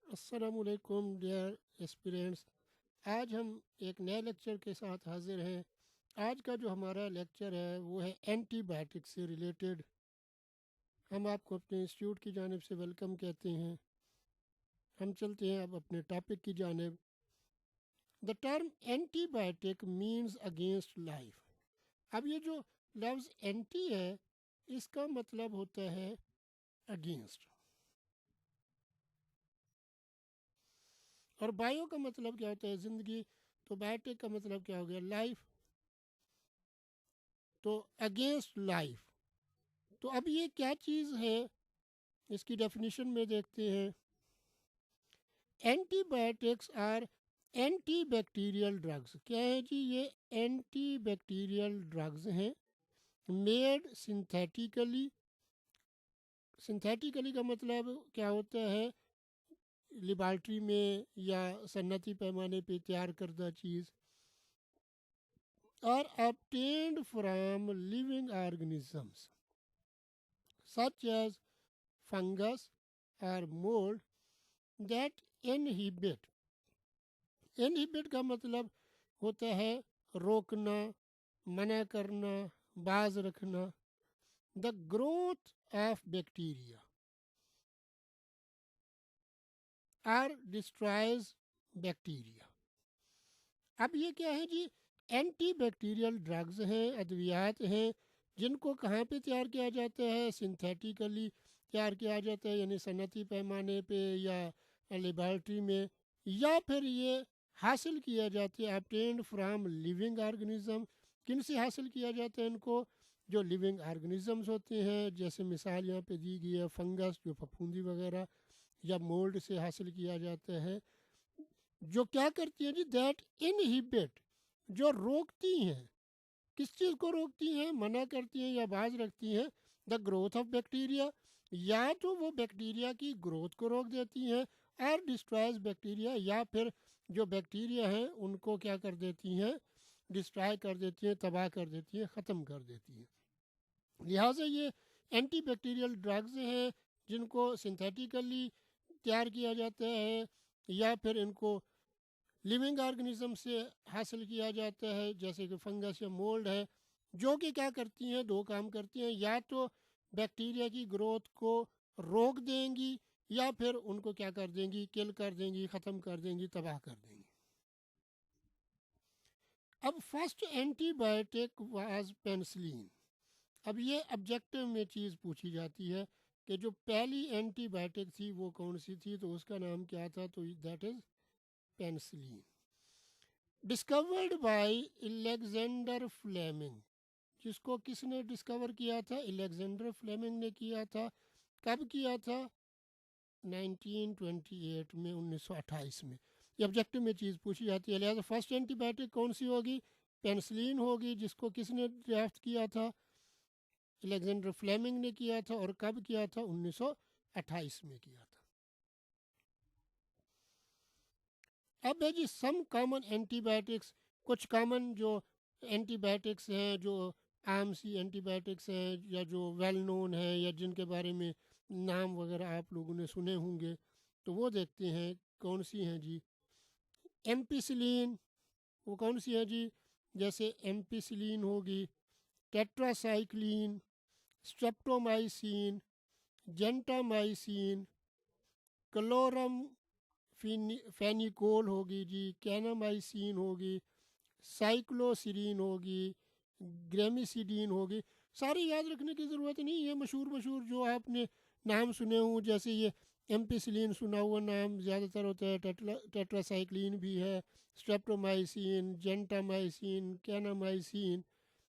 अस्सलामुअलैकुम dear aspirants. आज हम एक नए लेक्चर के साथ हाजिर हैं। आज का जो हमारा लेक्चर है वो है एंटीबायोटिक से रिलेटेड। हम आपको अपने इंस्टीट्यूट की जानिब से वेलकम कहते हैं। हम चलते हैं अब अपने टॉपिक की जानिब। The term antibiotic means against life. अब ये जो लफ्ज़ एंटी है इसका मतलब होता है अगेंस्ट, और बायो का मतलब क्या होता है ज़िंदगी, तो बायोटिक का मतलब क्या हो गया लाइफ, तो अगेंस्ट लाइफ। तो अब ये क्या चीज़ है, इसकी डेफिनेशन में देखते हैं। Antibiotics are antibacterial drugs. क्या है जी? ये एंटी बैक्टीरियल ड्रग्स हैं, मेड सिंथेटिकली। सिंथेटिकली का मतलब क्या होता है? लेबॉर्ट्री में या सन्नती पैमाने पे तैयार करदा चीज़। और obtained from living organisms such as fungus or mold that inhibit। inhibit का मतलब होता है रोकना, मना करना, बाज रखना। द ग्रोथ ऑफ बैक्टीरिया और डिस्ट्रॉयज बैक्टीरिया। अब ये क्या है जी? एंटी बैक्टीरियल ड्रग्स हैं, अद्वियात हैं, जिनको कहाँ पे तैयार किया जाता है? सिंथेटिकली तैयार किया जाता है, यानी सनती पैमाने पे या लेबॉर्ट्री में, या फिर ये हासिल किया जाता है ऑब्टेन्ड फ्राम लिविंग ऑर्गेनिज्म। किन से हासिल किया जाता है इनको? जो लिविंग ऑर्गेनिजम्स होते हैं, जैसे मिसाल यहाँ पे दी गई है फंगस, जो फफूंदी वगैरह, या मोल्ड से हासिल किया जाता है। जो क्या करती हैं जी? दैट इनहिबिट, जो रोकती हैं। किस चीज़ को रोकती हैं? मना करती हैं या बाज रखती हैं द ग्रोथ ऑफ बैक्टीरिया। या तो वो बैक्टीरिया की ग्रोथ को रोक देती हैं, और डिस्ट्रॉयज बैक्टीरिया, या फिर जो बैक्टीरिया हैं उनको क्या कर देती हैं? डिस्ट्रॉय कर देती हैं, तबाह कर देती हैं, ख़त्म कर देती हैं। लिहाजा ये एंटी बैक्टीरियल ड्रग्स हैं, जिनको सिंथेटिकली तैयार किया जाता है, या फिर इनको लिविंग ऑर्गेनिज्म से हासिल किया जाता है, जैसे कि फंगस या मोल्ड है, जो कि क्या करती हैं? दो काम करती हैं। या तो बैक्टीरिया की ग्रोथ को रोक देंगी, या फिर उनको क्या कर देंगी? किल कर देंगी, ख़त्म कर देंगी, तबाह कर देंगी। अब फर्स्ट एंटीबायोटिक वाज पेनिसिलिन। अब ये ऑब्जेक्टिव में चीज़ पूछी जाती है कि जो पहली एंटीबायोटिक थी वो कौन सी थी, तो उसका नाम क्या था? तो that is penicillin. Discovered by Alexander Fleming. जिसको किसने डिस्कवर किया था? अलेक्जेंडर फ्लेमिंग ने किया था। कब किया था? 1928 में, 1928 में। ये ऑब्जेक्टिव में चीज़ पूछी जाती है। लिहाजा फर्स्ट एंटीबायोटिक कौन सी होगी? पेनिसिलिन होगी, जिसको किसने ड्राफ्ट किया था? अलेक्जेंडर फ्लेमिंग ने किया था। और कब किया था? 1928 में किया था। अब है जी सम कॉमन एंटीबायोटिक्स। कुछ कॉमन जो एंटीबायोटिक्स हैं, जो आम सी एंटीबायोटिक्स हैं, या जो वेल नोन है, या जिनके बारे में नाम वगैरह आप लोगों ने सुने होंगे, तो वो देखते हैं कौन सी हैं जी। एम्पिसिलिन, वो कौन सी है जी? जैसे एम्पिसिलिन होगी, टेट्रासाइक्लिन, स्ट्रेप्टोमाइसिन, जेंटामाइसिन, क्लोरम फेनिकोल होगी जी, कैनामाइसिन होगी, साइक्लोसिरीन होगी, ग्रेमिसिडीन होगी। सारी याद रखने की ज़रूरत नहीं है। मशहूर मशहूर जो आपने नाम सुने हों, जैसे ये एम्पिसिलिन सुना हुआ नाम ज़्यादातर होता है। टेट्रासाइक्लिन भी है, स्ट्रेप्टोमाइसिन, जेंटामाइसिन, कैनामाइसिन,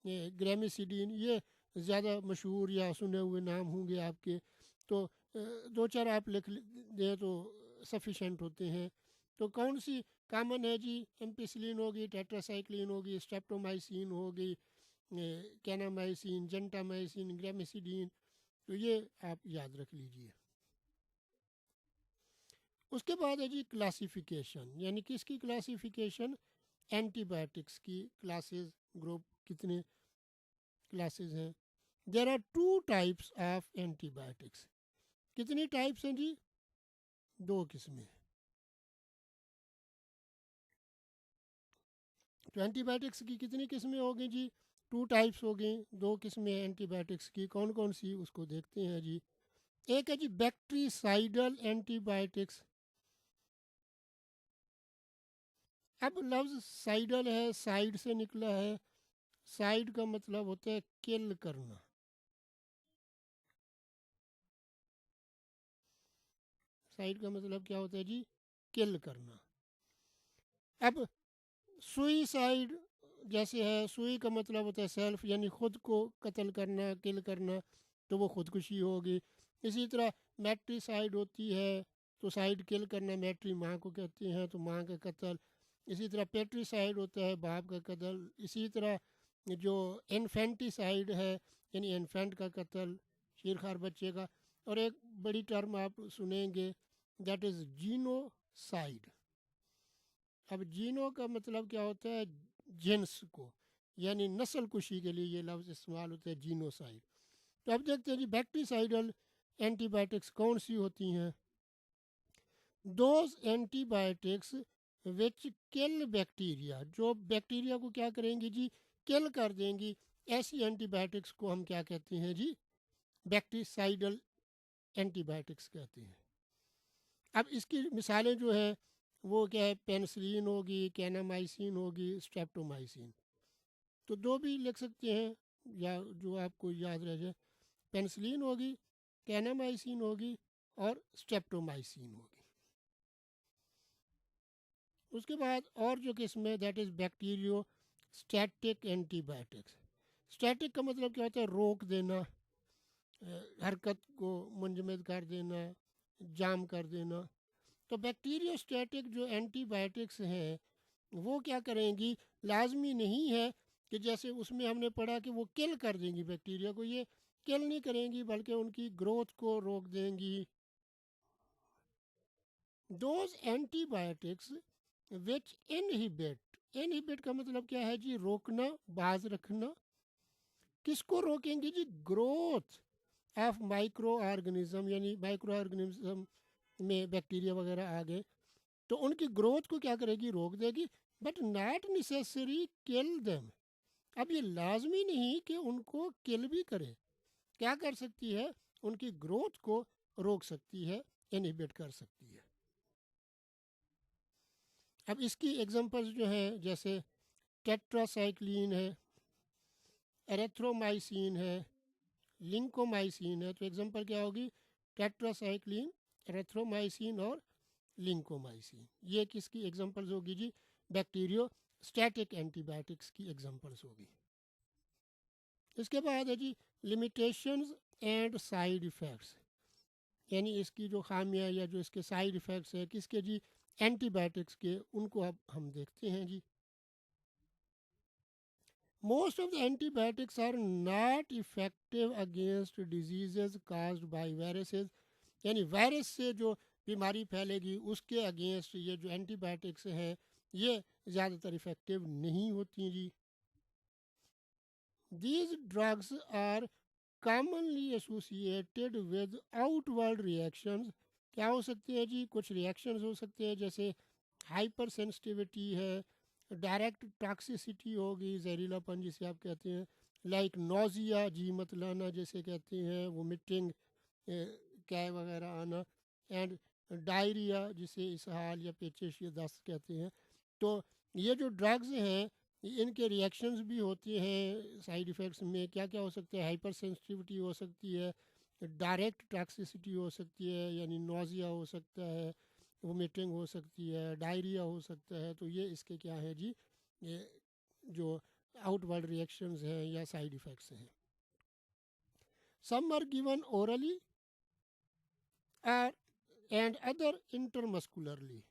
ग्रेमिसिडीन, ये ज़्यादा मशहूर या सुने हुए नाम होंगे आपके। तो दो चार आप लिख दें तो सफिशेंट होते हैं। तो कौन सी कॉमन है जी? एम्पिसिलिन होगी, टेट्रासाइक्लिन होगी, स्ट्रेप्टोमाइसिन होगी, कैनामाइसिन, जेंटामाइसिन, ग्रेमिसिडीन। तो ये आप याद रख लीजिए। उसके बाद है जी क्लासिफिकेशन, यानी किसकी क्लासिफिकेशन? एंटीबायोटिक्स की क्लासेस, ग्रुप, कितने क्लासेस हैं? There are two types of antibiotics. कितनी टाइप्स हैं जी? दो किस्में हैं। तो एंटीबायोटिक्स की कितनी किस्में हो गई जी? 2 टाइप्स हो गई, 2 किस्में एंटीबायोटिक्स की। कौन कौन सी उसको देखते हैं जी। एक है जी बैक्टीसाइडल एंटीबायोटिक्स। अब लफ्ज़ साइडल है, साइड से निकला है। साइड का मतलब होता है किल करना। साइड का मतलब क्या होता है जी? किल करना। अब सुइसाइड जैसे है, सुई का मतलब होता है सेल्फ, यानी खुद को कत्ल करना, किल करना, तो वो खुदकुशी होगी। इसी तरह मैट्रिसाइड होती है, तो साइड किल करना, मैट्री माँ को कहते हैं, तो माँ का कत्ल। इसी तरह पेट्रीसाइड होता है, बाप का कत्ल। इसी तरह जो इन्फेंटिसाइड है, यानी इन्फेंट का कत्ल, शीरखार बच्चे का। और एक बड़ी टर्म आप सुनेंगे, दैट इज़ जीनोसाइड। अब जीनो का मतलब क्या होता है? जिन्स को, यानी नस्ल कुशी के लिए ये लफ्ज़ इस्तेमाल होता है, जीनोसाइड। तो अब देखते हैं जी बैक्टीसाइडल एंटीबायोटिक्स कौन सी होती हैं। Those antibiotics which kill bacteria, जो बैक्टीरिया को क्या करेंगी जी? किल कर देंगी। ऐसी एंटीबायोटिक्स को हम क्या कहते हैं जी? बैक्टीसाइडल एंटीबायोटिक्स कहते हैं। अब इसकी मिसालें जो है वो क्या है? पेनिसिलिन होगी, कैनामाइसिन होगी, स्ट्रेप्टोमाइसिन। तो दो भी लिख सकते हैं, या जो आपको याद रह जाए। पेनिसिलिन होगी, कैनामाइसिन होगी, और स्ट्रेप्टोमाइसिन होगी। उसके बाद और जो किस्म है, that is bacterio static antibiotics. Static का मतलब क्या होता है? रोक देना, हरकत को मुंजमद कर देना, जाम कर देना। तो बैक्टीरियोस्टैटिक जो एंटीबायोटिक्स हैं वो क्या करेंगी? लाजमी नहीं है कि जैसे उसमें हमने पढ़ा कि वो किल कर देंगी बैक्टीरिया को, ये किल नहीं करेंगी बल्कि उनकी ग्रोथ को रोक देंगी। Those antibiotics which inhibit, inhibit का मतलब क्या है जी? रोकना, बाज रखना। किसको रोकेंगे जी? ग्रोथ ऑफ माइक्रो ऑर्गेनिज्म, यानी माइक्रो ऑर्गेनिज्म में बैक्टीरिया वगैरह आ गए तो उनकी ग्रोथ को क्या करेगी? रोक देगी। But not necessary kill them. अब ये लाजमी नहीं कि उनको किल भी करे। क्या कर सकती है? उनकी ग्रोथ को रोक सकती है, इनहिबिट कर सकती है। अब इसकी एग्जांपल्स जो हैं, जैसे टेट्रासाइक्लिन है, एरेथ्रोमाइसिन है, लिंकोमाइसिन है। तो एग्जांपल क्या होगी? टेट्रासाइक्लिन, एरेथ्रोमाइसिन और लिंकोमाइसिन। ये किसकी एग्जांपल्स होगी जी? बैक्टीरियो स्टैटिक एंटीबायोटिक्स की एग्जांपल्स होगी। इसके बाद है जी लिमिटेशंस एंड साइड इफ़ेक्ट्स, यानी इसकी जो खामियां या जो इसके साइड इफ़ेक्ट्स है किसके जी? एंटीबायोटिक्स के। उनको अब हम देखते हैं जी। Most of the antibiotics are not effective against diseases caused by viruses, यानी वायरस से जो बीमारी फैलेगी उसके अगेंस्ट ये जो एंटीबायोटिक्स हैं ये ज़्यादातर इफ़ेक्टिव नहीं होती जी। These drugs are commonly associated with outward reactions। क्या हो सकते हैं जी? कुछ रिएक्शंस हो सकते हैं, जैसे हाइपर सेंसिटिविटी है, डायरेक्ट टॉक्सिसिटी होगी, जहरीलापन जिसे आप कहते हैं, लाइक नोजिया, जी मत लाना जैसे कहते हैं, वोमिटिंग, कै वगैरह आना, एंड डायरिया जिसे इसहाल या पेचिश या दस्त कहते हैं। तो ये जो ड्रग्स हैं इनके रिएक्शंस भी होते हैं। साइड इफ़ेक्ट्स में क्या क्या हो सकते हैं? हाइपर सेंसिटिविटी हो सकती है, डायरेक्ट टॉक्सिसिटी हो सकती है, यानी नोजिया हो सकता है, वोमिटिंग हो सकती है, डायरिया हो सकता है। तो ये इसके क्या है जी? ये जो आउटवर्ड रिएक्शंस हैं या साइड इफ़ेक्ट्स हैं। Some are given orally and other intermuscularly,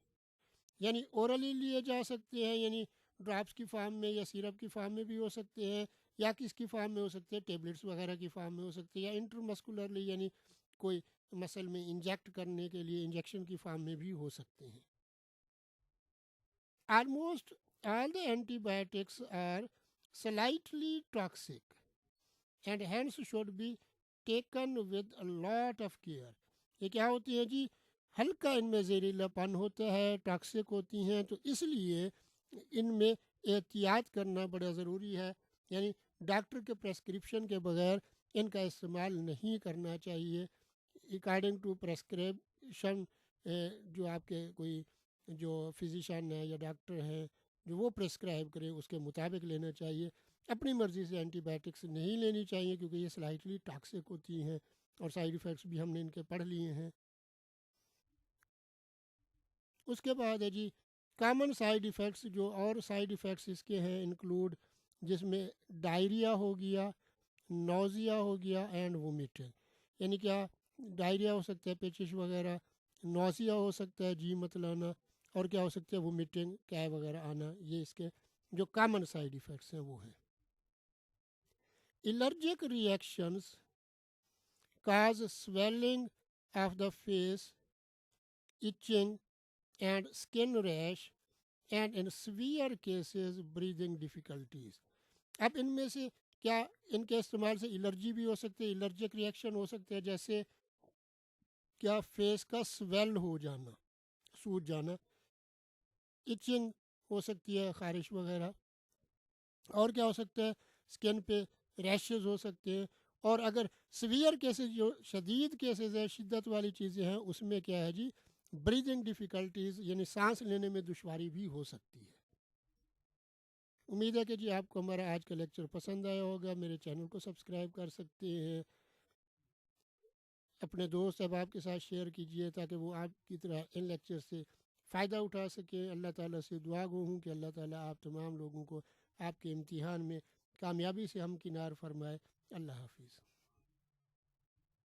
यानी ओरली लिए जा सकते हैं, यानी ड्रॉप्स की फॉर्म में या सिरप की फॉर्म में भी हो सकते हैं, या किसकी फॉर्म में हो सकते हैं? टेबलेट्स वगैरह की फॉर्म में हो सकते हैं, या इंटरमस्कुलरली यानी कोई मसल में इंजेक्ट करने के लिए इंजेक्शन की फॉर्म में भी हो सकते हैं। Almost all the antibiotics are slightly toxic and hence should be taken with a lot of care. ये क्या होती है जी? हल्का इनमें जहरीलापन होता है, टॉक्सिक होती हैं, तो इसलिए इनमें एहतियात करना बड़ा ज़रूरी है, यानी डॉक्टर के प्रेस्क्रिप्शन के बगैर इनका इस्तेमाल नहीं करना चाहिए। अकॉर्डिंग टू प्रेस्क्रिप्शन, जो आपके कोई जो फिजिशियन है या डॉक्टर हैं जो वो प्रेस्क्राइब करे उसके मुताबिक लेना चाहिए। अपनी मर्ज़ी से एंटीबायोटिक्स नहीं लेनी चाहिए क्योंकि ये स्लाइटली टॉक्सिक होती हैं और साइड इफ़ेक्ट्स भी हमने इनके पढ़ लिए हैं। उसके बाद है जी कॉमन साइड इफ़ेक्ट्स, जो और साइड इफ़ेक्ट्स इसके हैं इंक्लूड, जिसमें डायरिया हो गया, नौजिया हो गया एंड वोमिटिंग। यानी क्या, डायरिया हो सकता है, पेचिश वगैरह, नौजिया हो सकता है, जी मतलाना, और क्या हो सकता है, वोमिटिंग, कै वगैरह आना। ये इसके जो कॉमन साइड इफ़ेक्ट्स हैं वो हैं। Allergic reactions cause swelling of the face, itching and skin rash and in severe cases breathing difficulties। अब इनमें से क्या, इनके इस्तेमाल से एलर्जी भी हो सकती है, एलर्जिक रिएक्शन हो सकते हैं, जैसे क्या, फेस का स्वेल हो जाना, सूज जाना, इचिंग हो सकती है, खारिश वगैरह, और क्या हो सकता है, स्किन पे रैशेस हो सकते हैं। और अगर सीवियर केसेस, जो शदीद केसेस हैं, शिद्दत वाली चीज़ें हैं, उसमें क्या है जी, ब्रीदिंग डिफ़िकल्टीज़ यानी सांस लेने में दुश्वारी भी हो सकती है। उम्मीद है कि जी आपको हमारा आज का लेक्चर पसंद आया होगा। मेरे चैनल को सब्सक्राइब कर सकते हैं, अपने दोस्त अहबाब के साथ शेयर कीजिए ताकि वो आपकी तरह इन लेक्चर से फ़ायदा उठा सकें। अल्लाह ताला से दुआ गो हूँ कि अल्लाह ताला आप तमाम लोगों को आपके इम्तिहान में कामयाबी से हमकिनार फरमाए। अल्लाह हाफिज़।